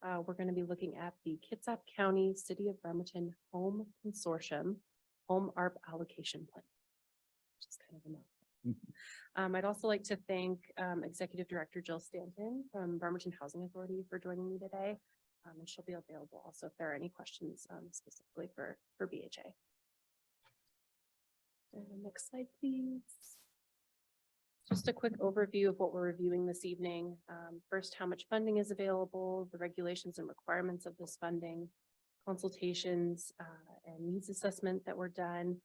we're going to be looking at the Kitsap County City of Bremerton Home Consortium Home ARP Allocation Plan, which is kind of a mouthful. I'd also like to thank Executive Director Jill Stanton from Bremerton Housing Authority for joining me today. And she'll be available also if there are any questions specifically for BHA. Next slide, please. Just a quick overview of what we're reviewing this evening. First, how much funding is available, the regulations and requirements of this funding, consultations and needs assessment that were done,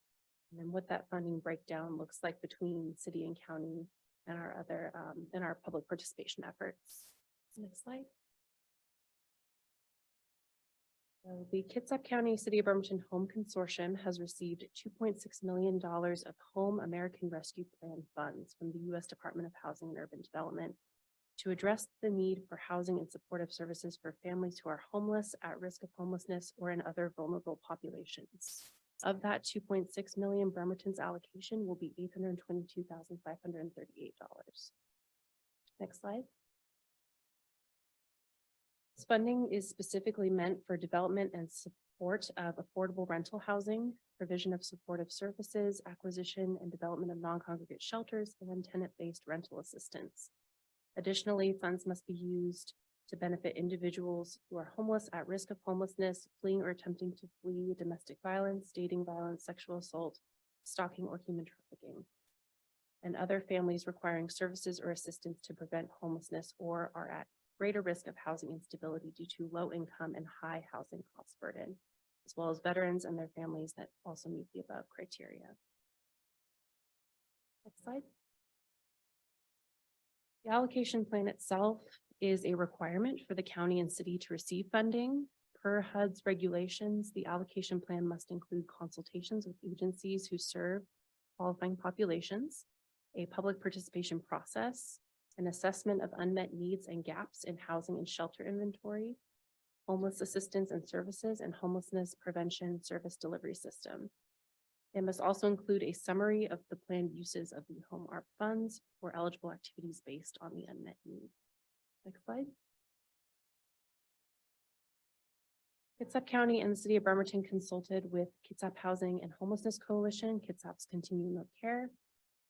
and then what that funding breakdown looks like between city and county and our other and our public participation efforts. Next slide. So the Kitsap County City of Bremerton Home Consortium has received $2.6 million of Home American Rescue Plan funds from the U.S. Department of Housing and Urban Development to address the need for housing and supportive services for families who are homeless, at risk of homelessness, or in other vulnerable populations. Of that $2.6 million, Bremerton's allocation will be $822,538. Next slide. This funding is specifically meant for development and support of affordable rental housing, provision of supportive services, acquisition and development of non-congregate shelters, and tenant-based rental assistance. Additionally, funds must be used to benefit individuals who are homeless, at risk of homelessness, fleeing or attempting to flee domestic violence, dating violence, sexual assault, stalking, or human trafficking, and other families requiring services or assistance to prevent homelessness or are at greater risk of housing instability due to low income and high housing cost burden, as well as veterans and their families that also meet the above criteria. Next slide. The allocation plan itself is a requirement for the county and city to receive funding. Per HUD's regulations, the allocation plan must include consultations with agencies who serve qualifying populations, a public participation process, an assessment of unmet needs and gaps in housing and shelter inventory, homeless assistance and services, and homelessness prevention service delivery system. It must also include a summary of the planned uses of the Home ARP funds for eligible activities based on the unmet need. Next slide. Kitsap County and the City of Bremerton consulted with Kitsap Housing and Homelessness Coalition, Kitsap's Continuum of Care,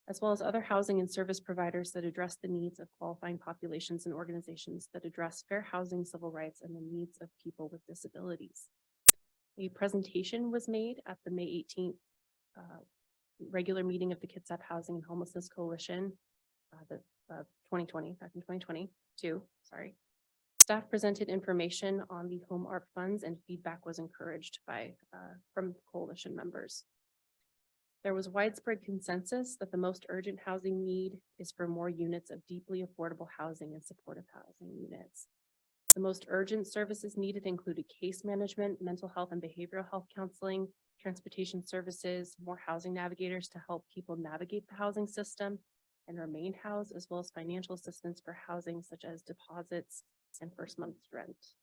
as well as other housing and service providers that address the needs of qualifying populations and organizations that address fair housing, civil rights, and the needs of people with disabilities. A presentation was made at the May 18th regular meeting of the Kitsap Housing and Homelessness Coalition, 2020, back in 2022, sorry. Staff presented information on the Home ARP funds and feedback was encouraged from coalition members. There was widespread consensus that the most urgent housing need is for more units of deeply affordable housing and supportive housing units. The most urgent services needed included case management, mental health and behavioral health counseling, transportation services, more housing navigators to help people navigate the housing system and remain housed, as well as financial assistance for housing such as deposits and first month's rent.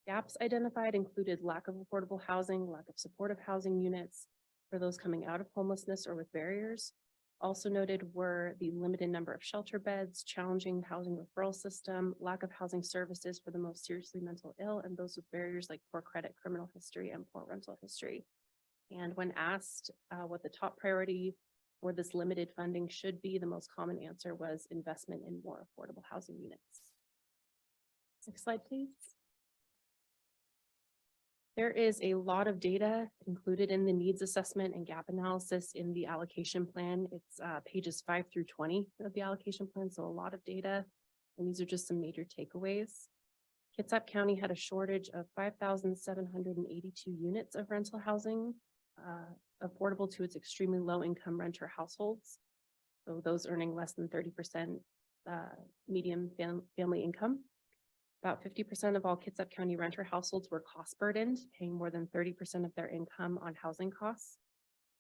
Gaps identified included lack of affordable housing, lack of supportive housing units for those coming out of homelessness or with barriers. Also noted were the limited number of shelter beds, challenging housing referral system, lack of housing services for the most seriously mental ill, and those with barriers like poor credit, criminal history, and poor rental history. And when asked what the top priority for this limited funding should be, the most common answer was investment in more affordable housing units. Next slide, please. There is a lot of data included in the needs assessment and gap analysis in the allocation plan. It's pages 5 through 20 of the allocation plan, so a lot of data. And these are just some major takeaways. Kitsap County had a shortage of 5,782 units of rental housing affordable to its extremely low income renter households. So those earning less than 30% median family income. About 50% of all Kitsap County renter households were cost burdened, paying more than 30% of their income on housing costs.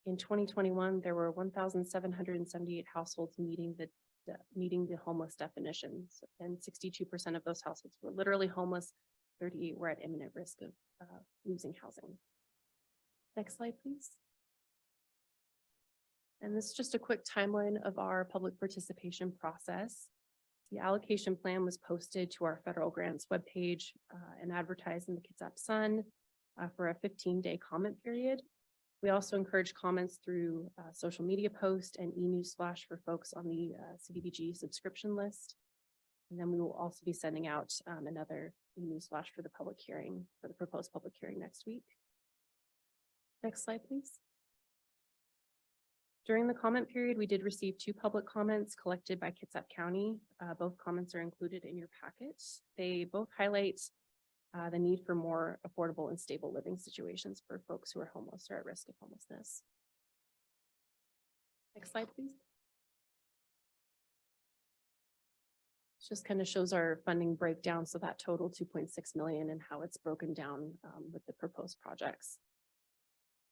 In 2021, there were 1,778 households meeting the homeless definitions, and 62% of those households were literally homeless. 38 were at imminent risk of losing housing. Next slide, please. And this is just a quick timeline of our public participation process. The allocation plan was posted to our federal grants webpage and advertised in the Cashapp Sun for a 15-day comment period. We also encourage comments through social media post and e-news flash for folks on the CDBG subscription list. And then we will also be sending out another e-news flash for the public hearing, for the proposed public hearing next week. Next slide, please. During the comment period, we did receive 2 public comments collected by Cashapp County. Both comments are included in your packets. They both highlight the need for more affordable and stable living situations for folks who are homeless or at risk of homelessness. Next slide, please. It just kind of shows our funding breakdown. So that total 2.6 million and how it's broken down with the proposed projects.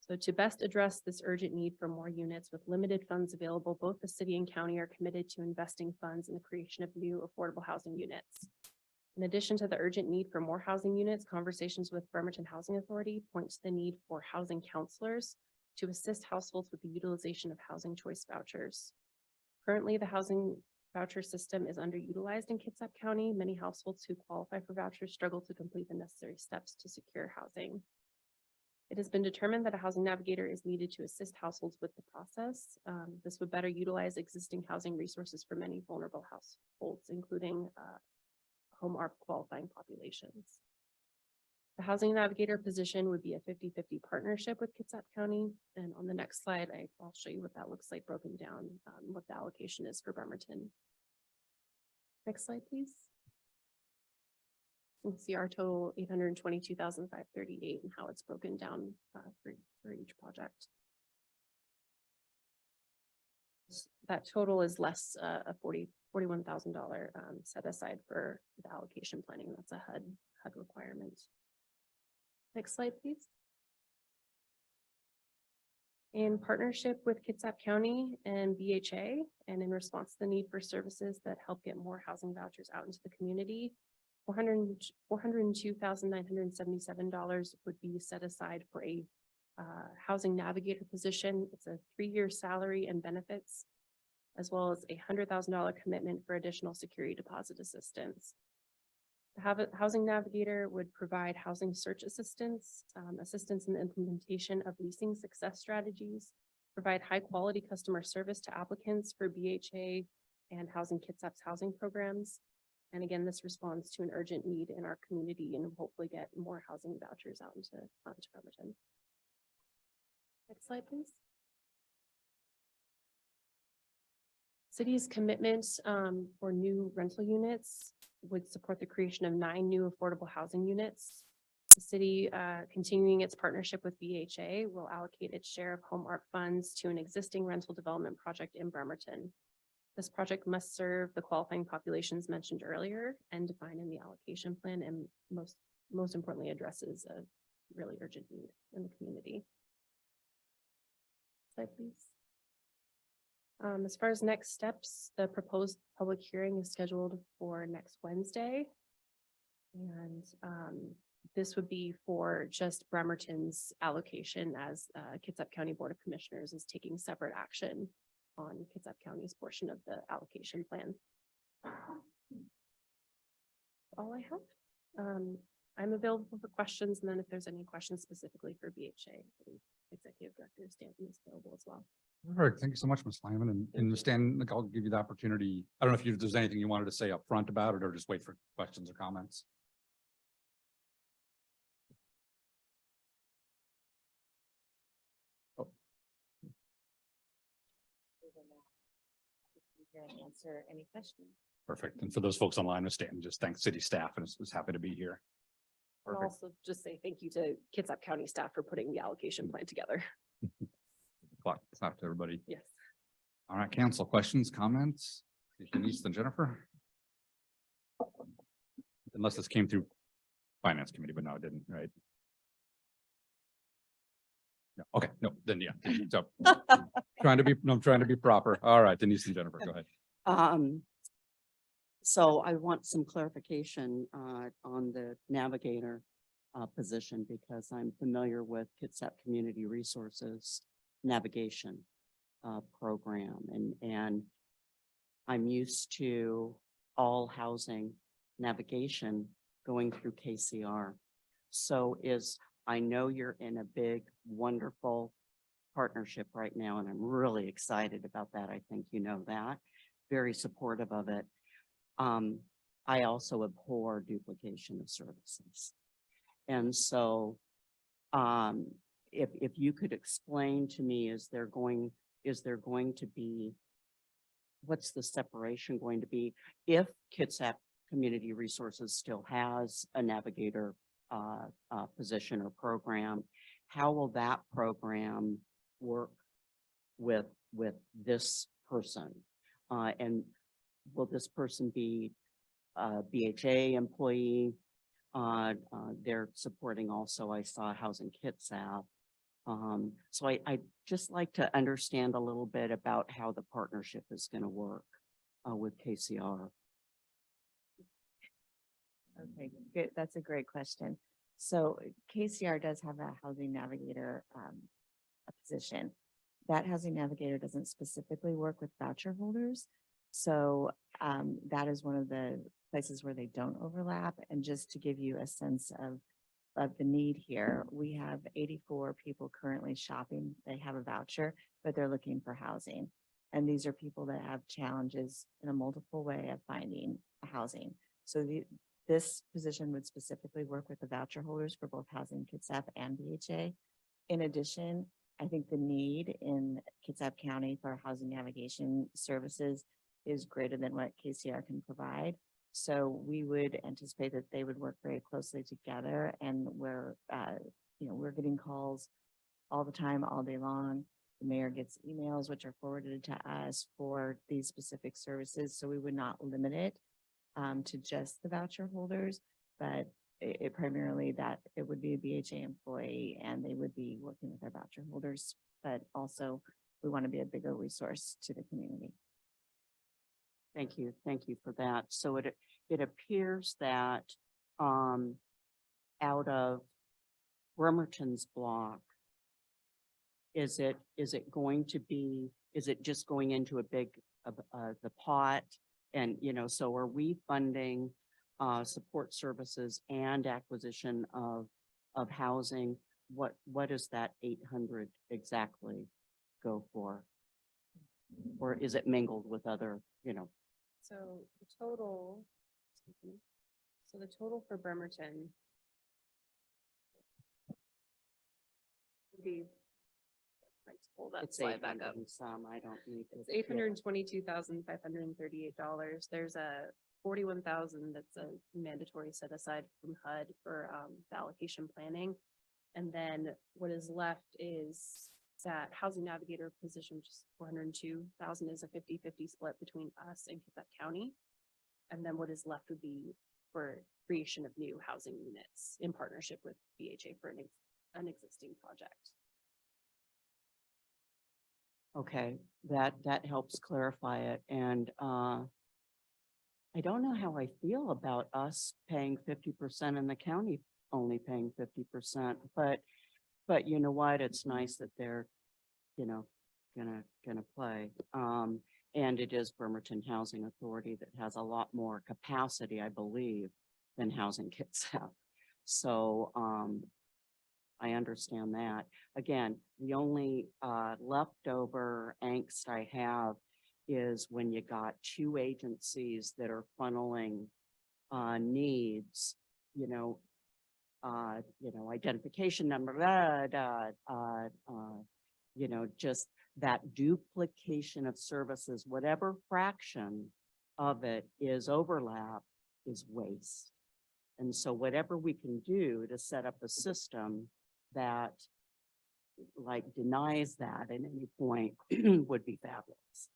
So to best address this urgent need for more units with limited funds available, both the city and county are committed to investing funds in the creation of new affordable housing units. In addition to the urgent need for more housing units, conversations with Bremerton Housing Authority point to the need for housing counselors to assist households with the utilization of housing choice vouchers. Currently, the housing voucher system is underutilized in Cashapp County. Many households who qualify for vouchers struggle to complete the necessary steps to secure housing. It has been determined that a housing navigator is needed to assist households with the process. This would better utilize existing housing resources for many vulnerable households, including home ARP qualifying populations. The housing navigator position would be a 50-50 partnership with Cashapp County. And on the next slide, I'll show you what that looks like broken down, what the allocation is for Bremerton. Next slide, please. You can see our total 822,538 and how it's broken down for each project. That total is less a $41,000 set aside for the allocation planning. That's a HUD requirement. Next slide, please. In partnership with Cashapp County and BHA, and in response to the need for services that help get more housing vouchers out into the community, $402,977 would be set aside for a housing navigator position. It's a 3-year salary and benefits, as well as a $100,000 commitment for additional security deposit assistance. The housing navigator would provide housing search assistance, assistance in the implementation of leasing success strategies, provide high quality customer service to applicants for BHA and Housing Cashapp's housing programs. And again, this responds to an urgent need in our community and hopefully get more housing vouchers out into Bremerton. Next slide, please. City's commitment for new rental units would support the creation of 9 new affordable housing units. The city, continuing its partnership with BHA, will allocate its share of home ARP funds to an existing rental development project in Bremerton. This project must serve the qualifying populations mentioned earlier and defined in the allocation plan, and most importantly addresses a really urgent need in the community. Slide, please. As far as next steps, the proposed public hearing is scheduled for next Wednesday. And this would be for just Bremerton's allocation, as Cashapp County Board of Commissioners is taking separate action on Cashapp County's portion of the allocation plan. All I have. I'm available for questions, and then if there's any questions specifically for BHA, the Executive Director Stanton is available as well. All right, thank you so much, Ms. Lyman. And Stan, I'll give you the opportunity. I don't know if there's anything you wanted to say up front about it, or just wait for questions or comments. Oh. Answer any questions. Perfect. And for those folks online, Ms. Stanton just thanks city staff and is happy to be here. I'll also just say thank you to Cashapp County staff for putting the allocation plan together. Clock stop to everybody. Yes. All right, council questions, comments? Denise and Jennifer? Unless this came through finance committee, but no, it didn't, right? No, okay, no, then yeah. So trying to be proper. All right, Denise and Jennifer, go ahead. So I want some clarification on the navigator position, because I'm familiar with Cashapp Community Resources navigation program, and I'm used to all housing navigation going through KCR. So I know you're in a big, wonderful partnership right now, and I'm really excited about that. I think you know that. Very supportive of it. I also abhor duplication of services. And so if you could explain to me, is there going to be, what's the separation going to be if Kitsap Community Resources still has a navigator position or program? How will that program work with this person? And will this person be a BHA employee? They're supporting also, I saw Housing Kitsap. So I just like to understand a little bit about how the partnership is going to work with KCR. Okay, good. That's a great question. So KCR does have a housing navigator a position. That housing navigator doesn't specifically work with voucher holders. So that is one of the places where they don't overlap. And just to give you a sense of the need here, we have 84 people currently shopping. They have a voucher, but they're looking for housing. And these are people that have challenges in a multiple way of finding housing. So this position would specifically work with the voucher holders for both Housing Kitsap and BHA. In addition, I think the need in Kitsap County for housing navigation services is greater than what KCR can provide. So we would anticipate that they would work very closely together, and we're getting calls all the time, all day long. The mayor gets emails which are forwarded to us for these specific services. So we would not limit it to just the voucher holders, but it primarily that it would be a BHA employee and they would be working with our voucher holders, but also we want to be a bigger resource to the community. Thank you. Thank you for that. So it appears that out of Bremerton's block, is it just going into a big the pot? And so are we funding support services and acquisition of housing? What does that 800 exactly go for? Or is it mingled with other, So the total, the total for Bremerton would be, let's pull that it's slide back up. 800 and some, I don't need It's $822,538. There's a $41,000 that's a mandatory set aside from HUD for the allocation planning. And then what is left is that housing navigator position, which is $402,000, is a 50-50 split between us and Kitsap County. And then what is left would be for creation of new housing units in partnership with BHA for an existing project. Okay, that helps clarify it. And I don't know how I feel about us paying 50% and the county only paying 50%, but you know what? It's nice that they're, gonna play. And it is Bremerton Housing Authority that has a lot more capacity, I believe, than Housing Kitsap. So I understand that. Again, the only leftover angst I have is when you got two agencies that are funneling needs, identification number, just that duplication of services, whatever fraction of it is overlap is waste. And so whatever we can do to set up a system that denies that at any point would be fabulous.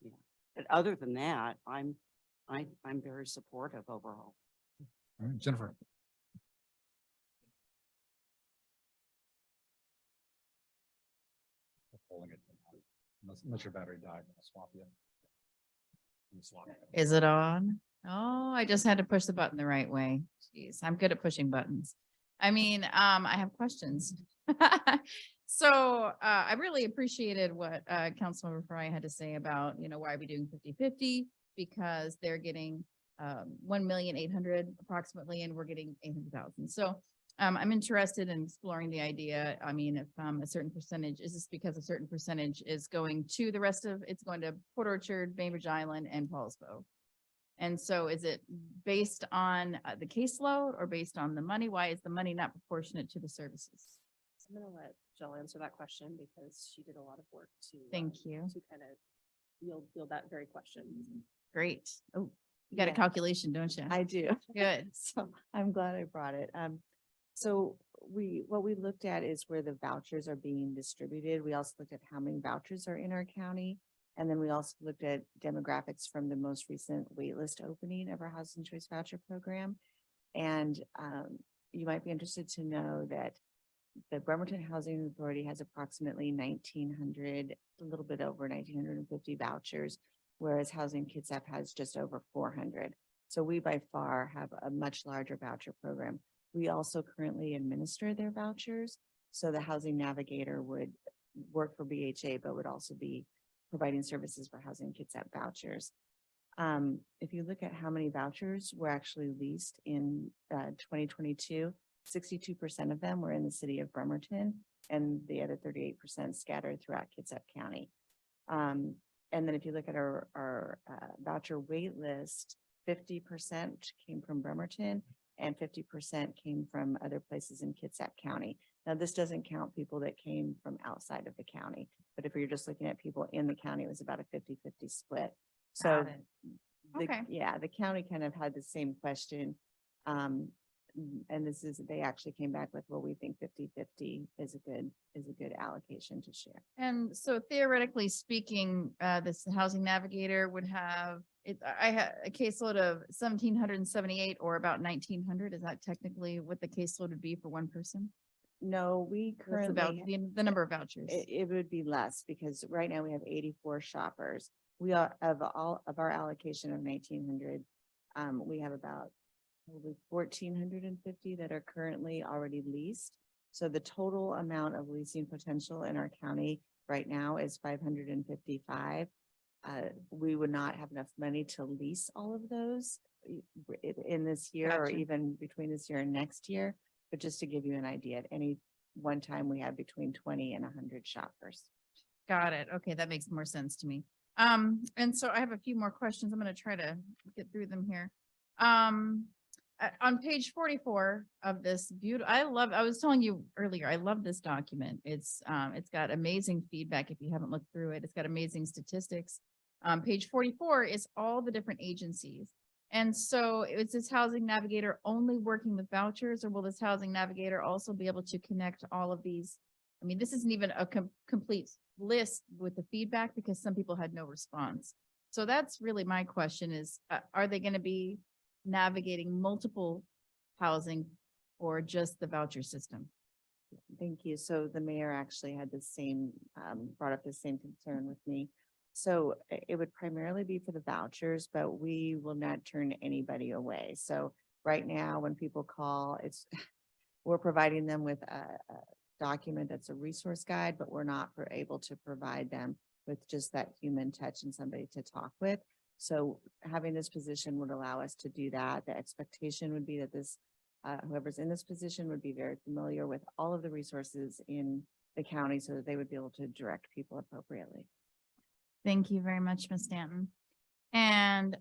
Yeah. But other than that, I'm very supportive overall. All right, Jennifer. Pulling it, unless your battery died, I'll swap you. Is it on? Oh, I just had to push the button the right way. Jeez, I'm good at pushing buttons. I mean, I have questions. So I really appreciated what Councilmember Fry had to say about, why are we doing 50-50? Because they're getting 1,800,000 approximately, and we're getting 800,000. So I'm interested in exploring the idea. I mean, if a certain percentage, is this because a certain percentage is going to the rest of, it's going to Port Orchard, Bainbridge Island, and Paulsbo? And so is it based on the caseload or based on the money? Why is the money not proportionate to the services? I'm gonna let Jill answer that question because she did a lot of work to. Thank you. To kind of field that very question. Great. Oh, you got a Yeah. calculation, don't you? I do. Good. So I'm glad I brought it. So what we looked at is where the vouchers are being distributed. We also looked at how many vouchers are in our county. And then we also looked at demographics from the most recent waitlist opening of our Housing Choice Voucher Program. And you might be interested to know that the Bremerton Housing Authority has approximately 1,900, a little bit over 1,950 vouchers, whereas Housing Kitsap has just over 400. So we by far have a much larger voucher program. We also currently administer their vouchers. So the Housing Navigator would work for BHA, but would also be providing services for Housing Kitsap vouchers. If you look at how many vouchers were actually leased in 2022, 62% of them were in the city of Bremerton, and the other 38% scattered throughout Kitsap County. And then if you look at our voucher wait list, 50% came from Bremerton and 50% came from other places in Kitsap County. Now, this doesn't count people that came from outside of the county, but if you're just looking at people in the county, it was about a 50-50 split. So Got it. the, Okay. yeah, the county kind of had the same question. And they actually came back with, well, we think 50-50 is a good allocation to share. And so theoretically speaking, this Housing Navigator would have, I had a caseload of 1,778 or about 1,900. Is that technically what the caseload would be for one person? No, we What's the currently, the number of vouchers? it would be less because right now we have 84 shoppers. We are of all of our allocation of 1,900, we have about probably 1,450 that are currently already leased. So the total amount of leasing potential in our county right now is 555. We would not have enough money to lease all of those in this year or Gotcha. even between this year and next year. But just to give you an idea, at any one time, we have between 20 and 100 shoppers. Got it. Okay, that makes more sense to me. And so I have a few more questions. I'm going to try to get through them here. On page 44 of this beautiful, I was telling you earlier, I love this document. It's got amazing feedback. If you haven't looked through it, it's got amazing statistics. Page 44 is all the different agencies. And so is this Housing Navigator only working with vouchers, or will this Housing Navigator also be able to connect all of these? I mean, this isn't even a complete list with the feedback because some people had no response. So that's really my question is, are they going to be navigating multiple housing or just the voucher system? Thank you. So the mayor actually had the same, brought up the same concern with me. So it would primarily be for the vouchers, but we will not turn anybody away. So right now, when people call, we're providing them with a document that's a resource guide, but we're not able to provide them with just that human touch and somebody to talk with. So having this position would allow us to do that. The expectation would be that this, whoever's in this position would be very familiar with all of the resources in the county so that they would be able to direct people appropriately. Thank you very much, Ms. Stanton. And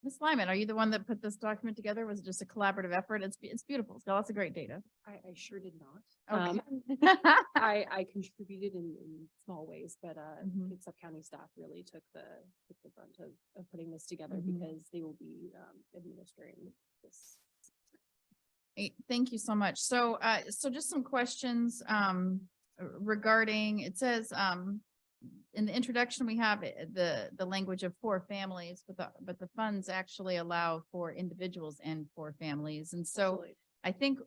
Ms. Lyman, are you the one that put this document together? Was it just a collaborative effort? It's beautiful. It's got lots of great data. I sure did not. Okay. I contributed in small ways, but Mhm. Kitsap County staff really took the brunt of putting this together Mhm. because they will be administering this. Thank you so much. So, so just some questions regarding, it says in the introduction, we have the language of 4 families, but the funds actually allow for individuals and 4 families. And so Absolutely. I think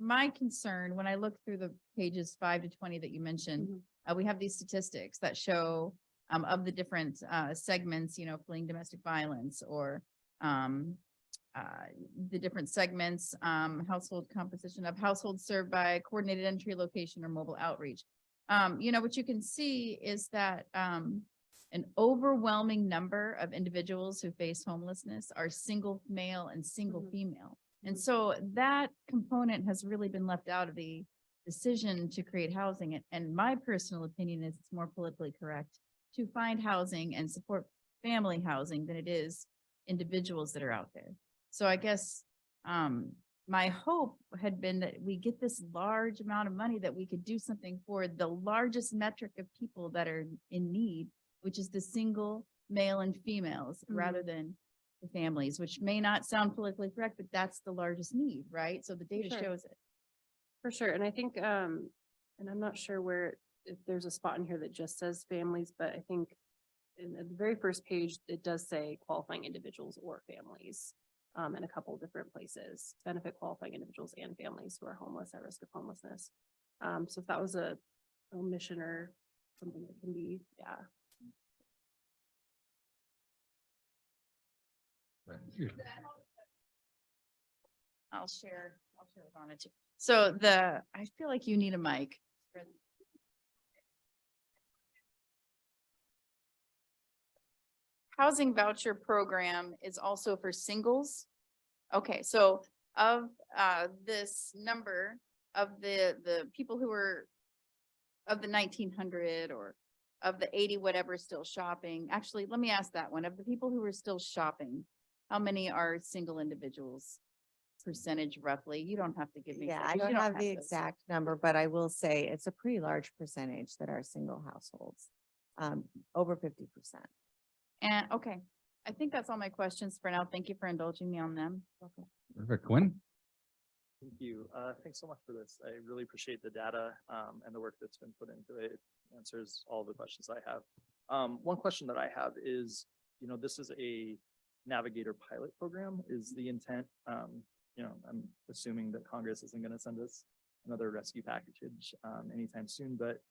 my concern when I look through the pages 5 to 20 that you mentioned, we have these statistics that show of the different segments, you know, fleeing domestic violence or the different segments, household composition of households served by coordinated entry location or mobile outreach. You know, what you can see is that an overwhelming number of individuals who face homelessness are single male and single Mhm. female. And so that component has really been left out of the decision to create housing. And my personal opinion is it's more politically correct to find housing and support family housing than it is individuals that are out there. So I guess, my hope had been that we get this large amount of money that we could do something for the largest metric of people that are in need, which is the single male and females, rather than the families, which may not sound politically correct, but that's the largest need, right? So the data Sure. shows it. For sure. And I think, and I'm not sure where, if there's a spot in here that just says families, but I think in the very first page, it does say qualifying individuals or families. In a couple of different places, benefit qualifying individuals and families who are homeless, at risk of homelessness. So if that was a omission or something that can be, yeah. I'll share with Anna too. So I feel like you need a mic. Housing voucher program is also for singles. Okay, so of this number of the people who are of the 1900 or of the 80 whatever still shopping, actually, let me ask that one. Of the people who are still shopping, how many are single individuals? Percentage roughly? You don't have to give me. Yeah, figures. I You don't have the those. exact number, but I will say it's a pretty large percentage that are single households. Over 50%. And okay, I think that's all my questions for now. Thank you for indulging me on them. Perfect. Quinn? Thank you. Thanks so much for this. I really appreciate the data and the work that's been put into it. It answers all the questions I have. One question that I have is, this is a Navigator pilot program. Is the intent, I'm assuming that Congress isn't going to send us another rescue package anytime soon, but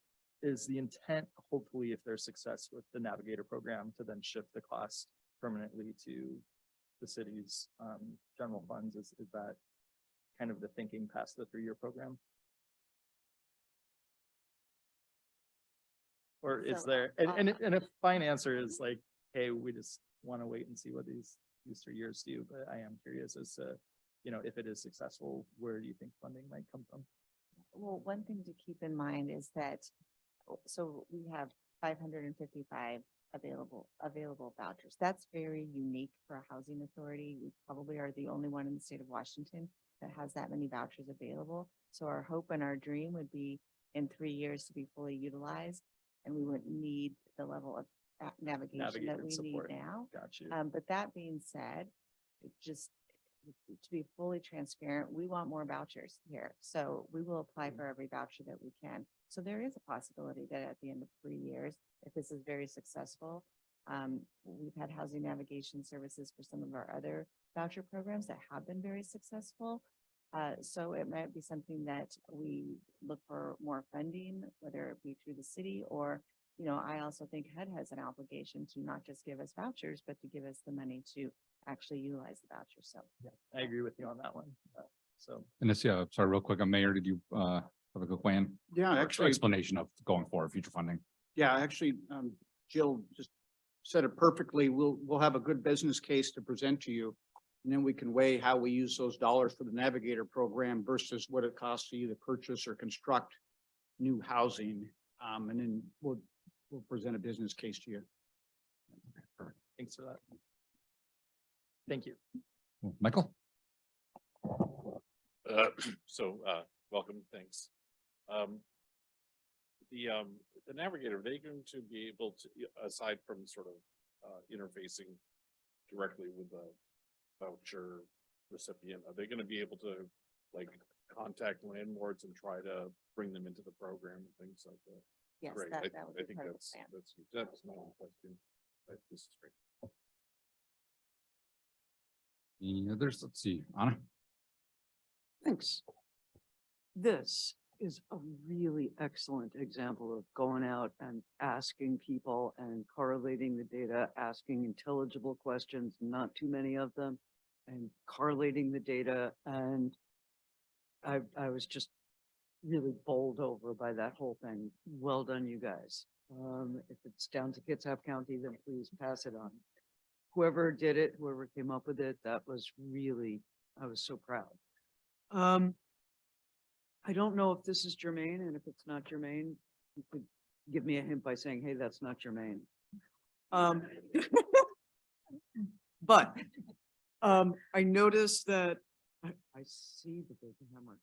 is the intent, hopefully, if there's success with the Navigator program, to then shift the cost permanently to the city's general funds? Is that kind of the thinking past the 3-year program? Or is So, there, and if fine answer is like, hey, we just want to wait and see what these 3 years do, but I am curious as to, if it is successful, where do you think funding might come from? Well, one thing to keep in mind is that, so we have 555 available vouchers. That's very unique for a housing authority. We probably are the only one in the state of Washington that has that many vouchers available. So our hope and our dream would be in 3 years to be fully utilized, and we wouldn't need the level of navigation that Navigator we need support. now. Got you. But that being said, just to be fully transparent, we want more vouchers here. So we will apply for every voucher that we can. So there is a possibility that at the end of 3 years, if this is very successful, we've had housing navigation services for some of our other voucher programs that have been very successful. So it might be something that we look for more funding, whether it be through the city or, I also think HUD has an obligation to not just give us vouchers, but to give us the money to actually utilize the voucher. So I agree with you on that one. So And this, sorry, real quick, Mayor, did you have a good plan? Yeah, Or actually, explanation of going forward, future funding? Jill just said it perfectly. We'll have a good business case to present to you. And then we can weigh how we use those dollars for the Navigator program versus what it costs to either purchase or construct new housing. And then we'll present a business case to you. thanks for that. Thank you. Michael? Welcome, thanks. The Navigator, are they going to be able to, aside from sort of interfacing directly with the voucher recipient, are they going to be able to like contact landlords and try to bring them into the program and things like that? yes, Great. that I would be think part of the that's plan. that's my only question. This is great. Any others? Let's see, Anna? Thanks. This is a really excellent example of going out and asking people and correlating the data, asking intelligible questions, not too many of them, and correlating the data. And I was just really bowled over by that whole thing. Well done, you guys. If it's down to Kitsap County, then please pass it on. Whoever did it, whoever came up with it, that was really, I was so proud. I don't know if this is germane, and if it's not germane, you could give me a hint by saying, hey, that's not germane. But I noticed that, I see the big hammer.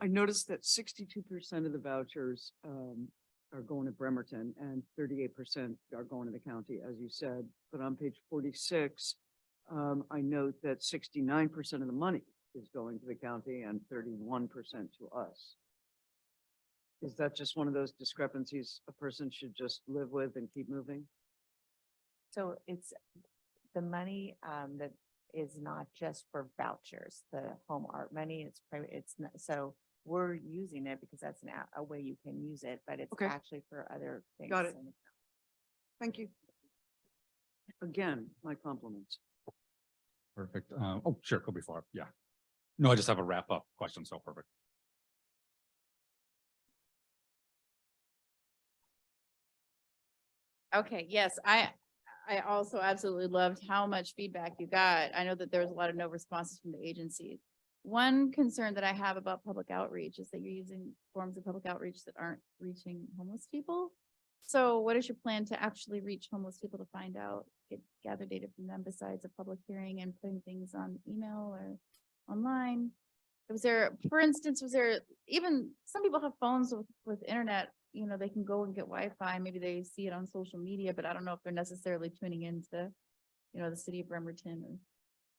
I noticed that 62% of the vouchers are going to Bremerton and 38% are going to the county, as you said. But on page 46, I note that 69% of the money is going to the county and 31% to us. Is that just one of those discrepancies a person should just live with and keep moving? So it's the money that is not just for vouchers, the home art money, it's private, it's not, so we're using it because that's a way you can use it, but it's Okay. actually for other things. Got it. in the- Thank you. Again, my compliments. Perfect. Oh, sure, go before. Yeah. No, I just have a wrap up question. So perfect. Okay, yes, I also absolutely loved how much feedback you got. I know that there was a lot of no responses from the agencies. One concern that I have about public outreach is that you're using forms of public outreach that aren't reaching homeless people. So what is your plan to actually reach homeless people to find out, gather data from them besides a public hearing and putting things on email or online? Was there, for instance, was there even, some people have phones with internet, you know, they can go and get Wi-Fi, maybe they see it on social media, but I don't know if they're necessarily tuning into, you know, the city of Bremerton, or,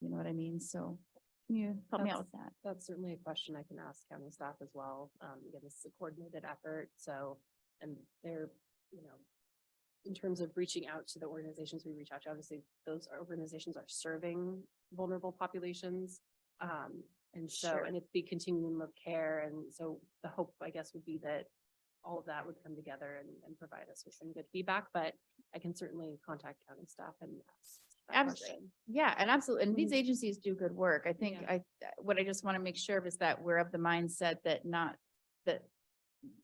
you know what I mean? So can you help me out with that? That's certainly a question I can ask county staff as well. Again, this is a coordinated effort, so, and they're, you know, in terms of reaching out to the organizations we reach out to, obviously, those organizations are serving vulnerable populations. And so, Sure. and it's the continuum of care, and so the hope, I guess, would be that all of that would come together and provide us with some good feedback, but I can certainly contact county staff and ask that Absolutely. question. Yeah, and absolutely. And these Mhm. agencies do good work. I think what I just want to make sure of is that we're of the mindset that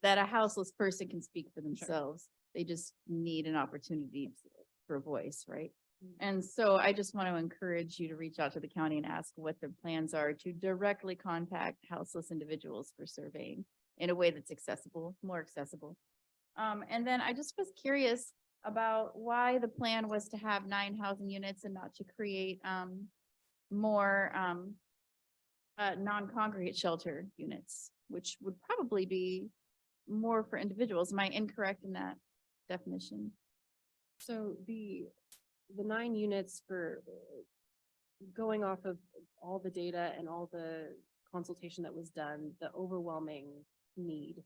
that a houseless person can speak for themselves. They just need an opportunity for a voice, right? And so I just want to encourage you to reach out to the county and ask what their plans are to directly contact houseless individuals for surveying in a way that's accessible, more accessible. And then I just was curious about why the plan was to have 9 housing units and not to create more non-congregate shelter units, which would probably be more for individuals. Am I incorrect in that definition? So the 9 units, for going off of all the data and all the consultation that was done, the overwhelming need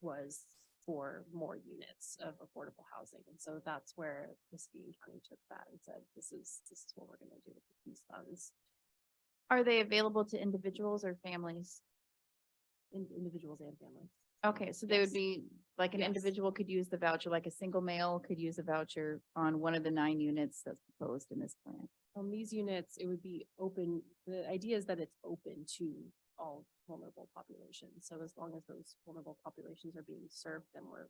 was for more units of affordable housing. And so that's where the Stanton County took that and said, this is what we're gonna do with these funds. Are they available to individuals or families? Individuals and families. Okay, so they would Yes. be, like an Yes. individual could use the voucher, like a single male could use a voucher on one of the 9 units that's proposed in this plan. On these units, it would be open, the idea is that it's open to all vulnerable populations. So as long as those vulnerable populations are being served, then we're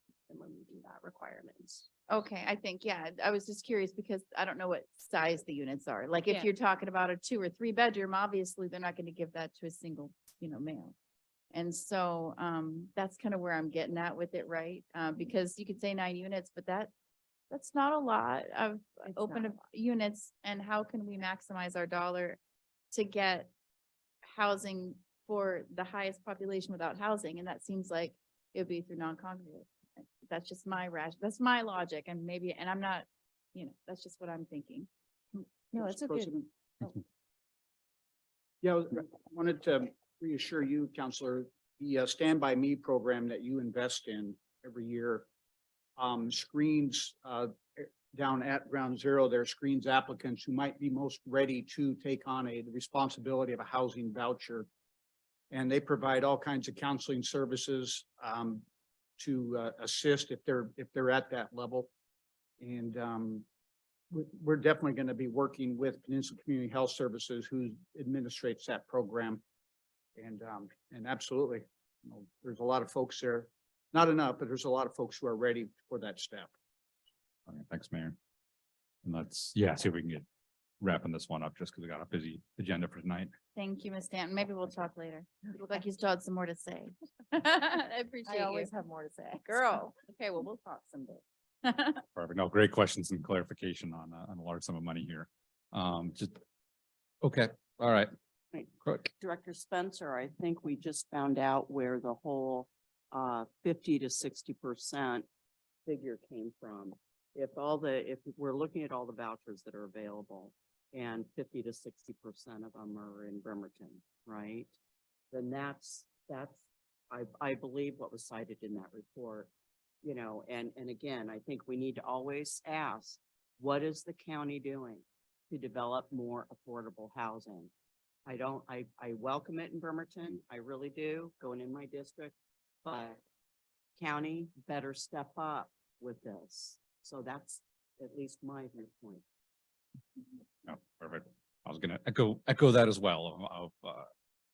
meeting that requirement. Okay, I think, yeah, I was just curious because I don't know what size the units are. Like if Yeah. you're talking about a 2 or 3 bedroom, obviously they're not going to give that to a single, you know, male. And so that's kind of where I'm getting at with it, right? Because you could say 9 units, but that's not a lot of It's open not a of units. And how can we maximize our dollar to get housing for the highest population without housing? And that seems like it would be through non-congregate. That's just my that's my logic, and maybe, and I'm not, you know, that's just what I'm thinking. No, Mr. it's okay. President. Yeah, I wanted to reassure you, Counselor, the Stand By Me program that you invest in every year screens down at ground zero, there screens applicants who might be most ready to take on the responsibility of a housing voucher. And they provide all kinds of counseling services to assist if they're at that level. And we're definitely going to be working with Peninsula Community Health Services, who administrates that program. And absolutely, you know, there's a lot of folks there, not enough, but there's a lot of folks who are ready for that step. All right, thanks, Mayor. And let's, yeah, see if we can get wrapping this one up just because we got a busy agenda for tonight. Thank you, Ms. Stanton. Maybe we'll talk later. You look like you still had some more to say. I appreciate I you. always have more to say. Girl, okay, well, we'll talk someday. Perfect. No, great questions and clarification on a large sum of money here. Just, okay, all right. Right. Quick. Director Spencer, I think we just found out where the whole 50 to 60% figure came from. If we're looking at all the vouchers that are available and 50 to 60% of them are in Bremerton, right? Then that's, I believe what was cited in that report, you know, and again, I think we need to always ask, what is the county doing to develop more affordable housing? I welcome it in Bremerton. I really do, going in my district, but county better step up with this. So that's at least my viewpoint. No, perfect. I was gonna echo that as well.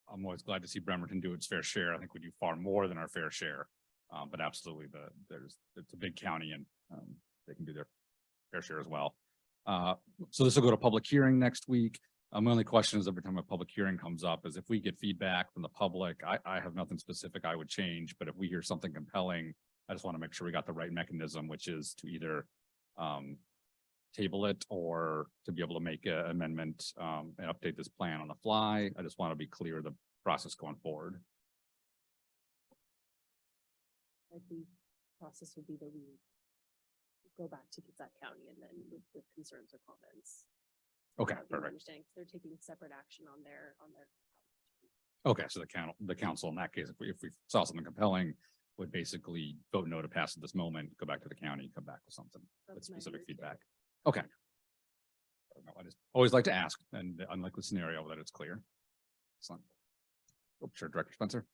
I'm always glad to see Bremerton do its fair share. I think we do far more than our fair share. But absolutely it's a big county and they can do their fair share as well. So this will go to public hearing next week. My only question is every time a public hearing comes up is if we get feedback from the public, I have nothing specific I would change, but if we hear something compelling, I just want to make sure we got the right mechanism, which is to either table it or to be able to make an amendment and update this plan on the fly. I just want to be clear the process going forward. Like the process would be that we go back to Kitsap County and then with concerns or comments. Okay, That would be my perfect. understanding, 'cause they're taking separate action on their. Okay, so the council in that case, if we saw something compelling, would basically vote no to pass at this moment, go back to the county, come back with something with That's my specific understanding. feedback. Okay. No, I just always like to ask, and the unlikely scenario that it's clear. Excellent. Oh, sure, Director Spencer.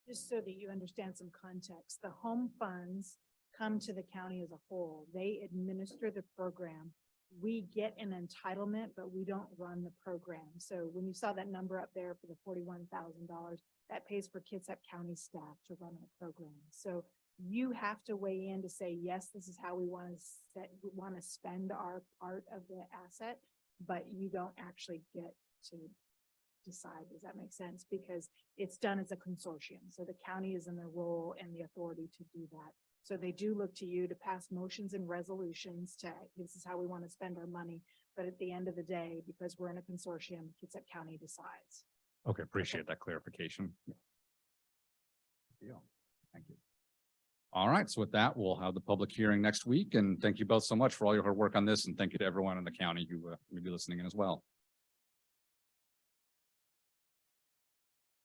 Just so that you understand some context, the home funds come to the county as a whole. They administer the program. We get an entitlement, but we don't run the program. So when you saw that number up there for the $41,000, that pays for Kitsap County staff to run the program. So you have to weigh in to say, yes, this is how we want to spend our part of the asset, but you don't actually get to decide. Does that make sense? Because it's done as a consortium. So the county is in the role and the authority to do that. So they do look to you to pass motions and resolutions to, this is how we want to spend our money. But at the end of the day, because we're in a consortium, Kitsap County decides. Okay, appreciate that clarification. Deal. Thank you. All right, so with that, we'll have the public hearing next week, and thank you both so much for all your hard work on this, and thank you to everyone in the county who may be listening in as well.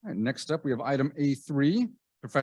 All right, next up, we have item A3,